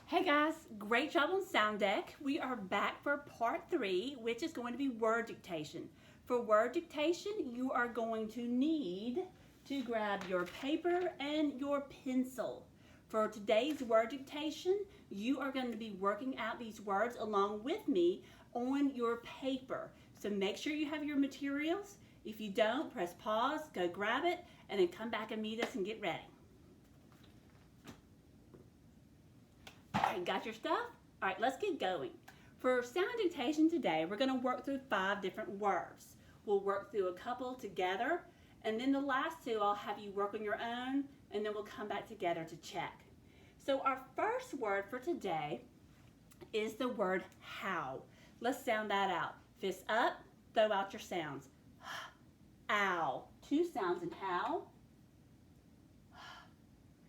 Hey guys, great job on Sound Deck. We are back for part 3, which is going to be word dictation. For word dictation, you are going to need to grab your paper and your pencil. For today's word dictation, you are going to be working out these words along with me on your paper. So make sure you have your materials. If you don't, press pause, go grab it, and then come back and meet us and get ready. Alright, got your stuff? Alright, let's get going. For sound dictation today, we're going to work through 5 different words. We'll work through a couple together, and then the last 2 I'll have you work on your own, and then we'll come back together to check. So our first word for today is the word how. Let's sound that out. Fist up, throw out your sounds. Ow. 2 sounds in how.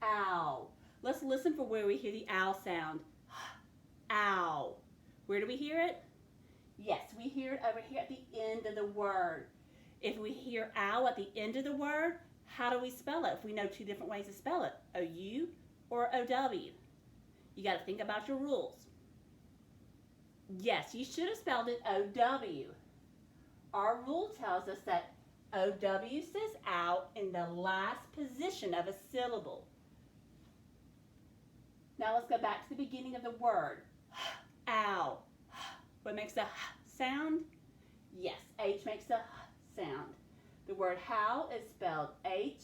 Ow. Let's listen for where we hear the ow sound. Ow. Where do we hear it? Yes, we hear it over here at the end of the word. If we hear ow at the end of the word, how do we spell it? If we know 2 different ways to spell it, O-U or O-W. You got to think about your rules. Yes, you should have spelled it O-W. Our rule tells us that O-W says ow in the last position of a syllable. Now let's go back to the beginning of the word. Ow. What makes the sound? Yes, H makes the sound. The word how is spelled H-O-W.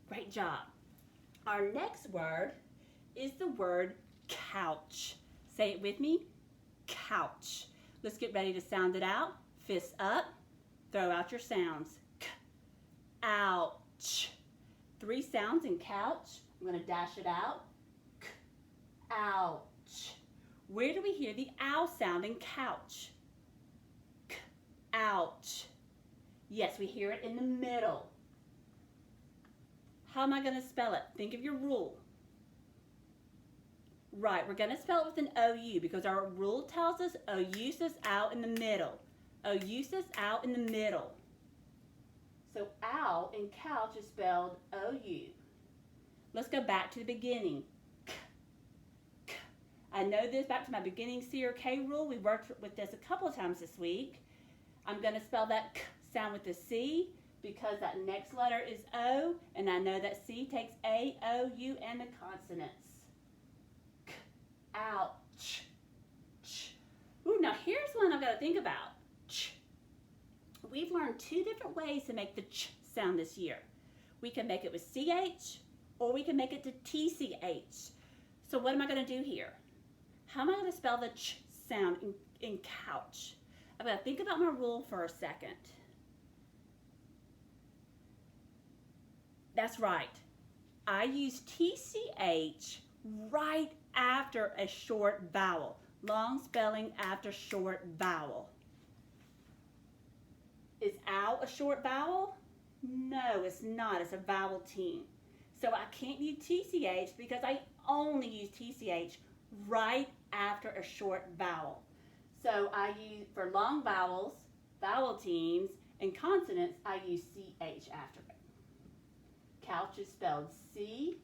Great job. Our next word is the word couch. Say it with me. Couch. Let's get ready to sound it out. Fist up. Throw out your sounds. Ouch. 3 sounds in couch. I'm going to dash it out. Ouch. Where do we hear the ow sound in couch? Ouch. Yes, we hear it in the middle. How am I going to spell it? Think of your rule. Right, we're going to spell it with an O-U because our rule tells us O-U says ow in the middle. O-U says ow in the middle. So ow in couch is spelled O-U. Let's go back to the beginning. I know this back to my beginning C or K rule. We worked with this a couple of times this week. I'm going to spell that K sound with the C because that next letter is O, and I know that C takes A, O, U, and the consonants. K, ouch. Ch. Ooh, now here's one I've got to think about. Ch. We've learned 2 different ways to make the ch sound this year. We can make it with CH or we can make it to TCH. So what am I going to do here? How am I going to spell the ch sound in couch? I'm going to think about my rule for a second. That's right. I use TCH right after a short vowel. Long spelling after short vowel. Is ow a short vowel? No, it's not. It's a vowel team. So I can't use TCH because I only use TCH right after a short vowel. So I use, for long vowels, vowel teams, and consonants, I use CH after it. Couch is spelled C-O-U-C-H.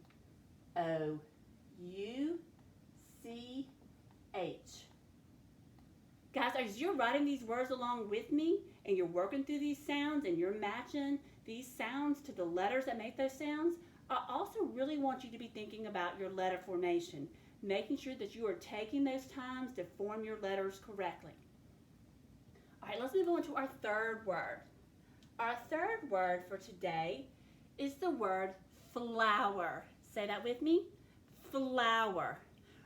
Guys, as you're writing these words along with me and you're working through these sounds and you're matching these sounds to the letters that make those sounds, I also really want you to be thinking about your letter formation, making sure that you are taking those times to form your letters correctly. All right, let's move on to our third word. Our third word for today is the word flower. Say that with me. Flower.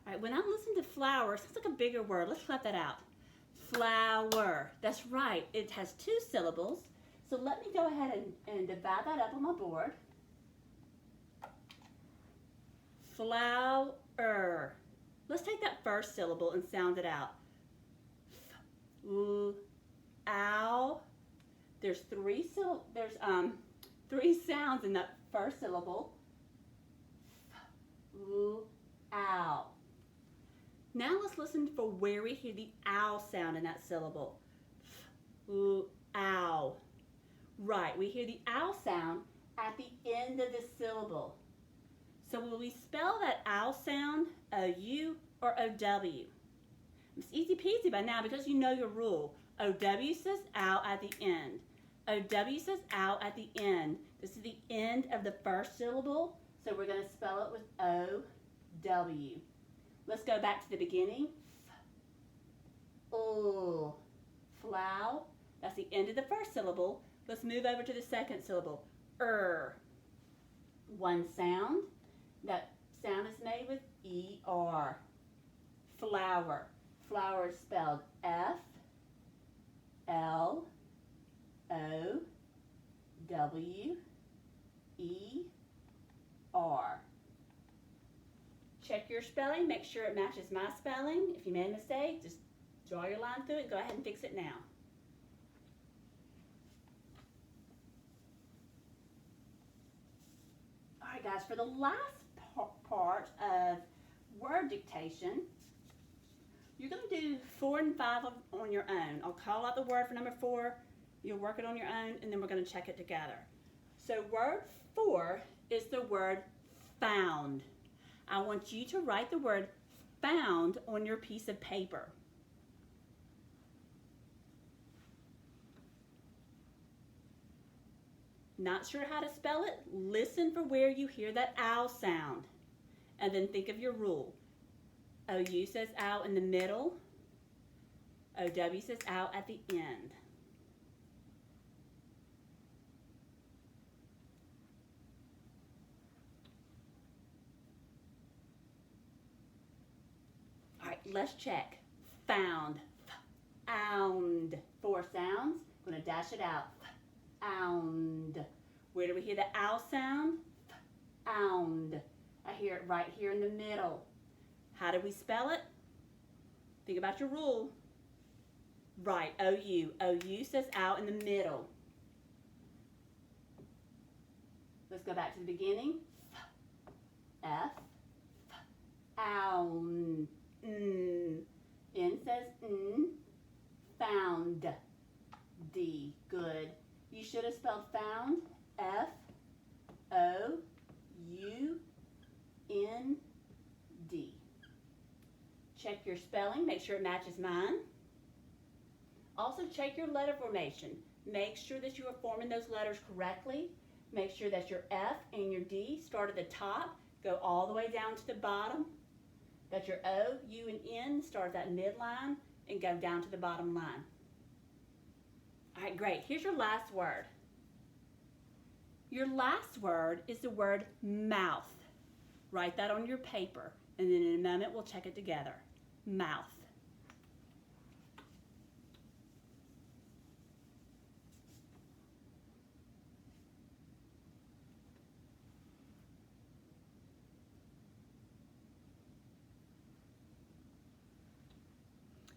All right, when I listen to flower, it sounds like a bigger word. Let's cut that out. Flower. That's right. It has 2 syllables. So let me go ahead and divide that up on my board. Flower. Let's take that first syllable and sound it out. Ow. There's 3 sounds in that first syllable. Ow. Now let's listen for where we hear the ow sound in that syllable. Ow. Right, we hear the ow sound at the end of the syllable. So will we spell that owl sound O-U or O-W? It's easy peasy by now because you know your rule. O-W says owl at the end. O-W says owl at the end. This is the end of the first syllable, so we're going to spell it with O-W. Let's go back to the beginning. F-U. Flow. That's the end of the first syllable. Let's move over to the second syllable. One sound. That sound is made with E-R. Flower. Flower is spelled F-L-O-W-E-R. Check your spelling. Make sure it matches my spelling. If you made a mistake, just draw your line through it. Go ahead and fix it now. All right, guys, for the last part of word dictation, you're going to do 4 and 5 on your own. I'll call out the word for number 4. You'll work it on your own, and then we're going to check it together. So word 4 is the word found. I want you to write the word found on your piece of paper. Not sure how to spell it? Listen for where you hear that owl sound. And then think of your rule. O-U says owl in the middle. O-W says owl at the end. All right, let's check. Found. Found. 4 sounds. I'm going to dash it out. Found. Where do we hear the owl sound? Found. I hear it right here in the middle. How do we spell it? Think about your rule. Right, O-U. O-U says owl in the middle. Let's go back to the beginning. F. Owl. N says N. Found. D. Good. You should have spelled found. F-O-U-N-D. Check your spelling. Make sure it matches mine. Also check your letter formation. Make sure that you are forming those letters correctly. Make sure that your F and your D start at the top, go all the way down to the bottom. That your O, U, and N start at that midline and go down to the bottom line. All right, great. Here's your last word. Your last word is the word mouth. Write that on your paper, and then in a moment we'll check it together. Mouth.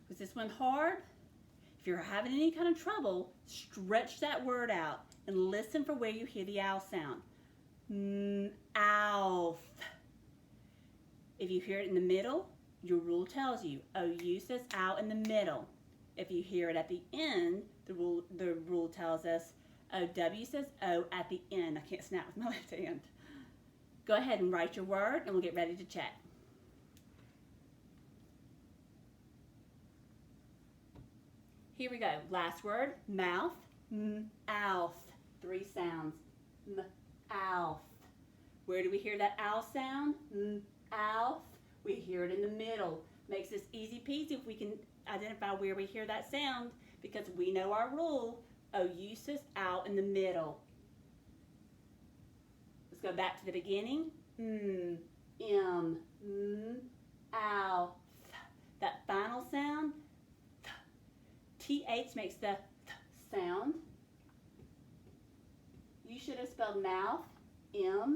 Was this one hard? If you're having any kind of trouble, stretch that word out and listen for where you hear the owl sound. Owl. If you hear it in the middle, your rule tells you O-U says owl in the middle. If you hear it at the end, the rule tells us O-W says O at the end. I can't snap with my left hand. Go ahead and write your word and we'll get ready to check. Here we go. Last word, mouth. Mouth. 3 sounds. Mouth. Where do we hear that owl sound? Mouth. We hear it in the middle. Makes this easy peasy if we can identify where we hear that sound because we know our rule. O-U says owl in the middle. Let's go back to the beginning. Owl. That final sound. TH makes the th sound. You should have spelled mouth M-O-U-T-H.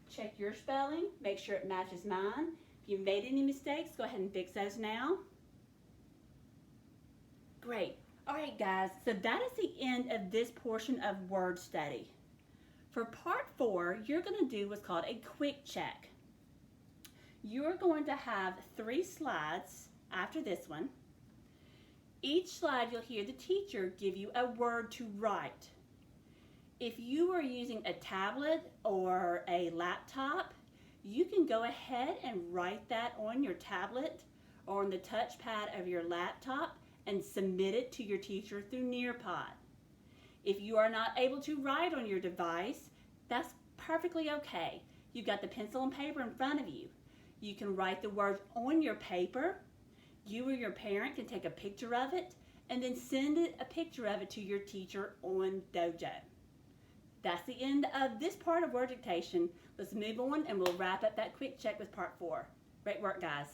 Check your spelling. Make sure it matches mine. If you made any mistakes, go ahead and fix those now. Great. All right, guys. So that is the end of this portion of word study. For part 4, you're going to do what's called a quick check. You're going to have 3 slides after this one. Each slide you'll hear the teacher give you a word to write. If you are using a tablet or a laptop, you can go ahead and write that on your tablet or on the touchpad of your laptop and submit it to your teacher through Nearpod. If you are not able to write on your device, that's perfectly okay. You've got the pencil and paper in front of you. You can write the words on your paper. You or your parent can take a picture of it and then send a picture of it to your teacher on Dojo. That's the end of this part of word dictation. Let's move on and we'll wrap up that quick check with part 4. Great work, guys.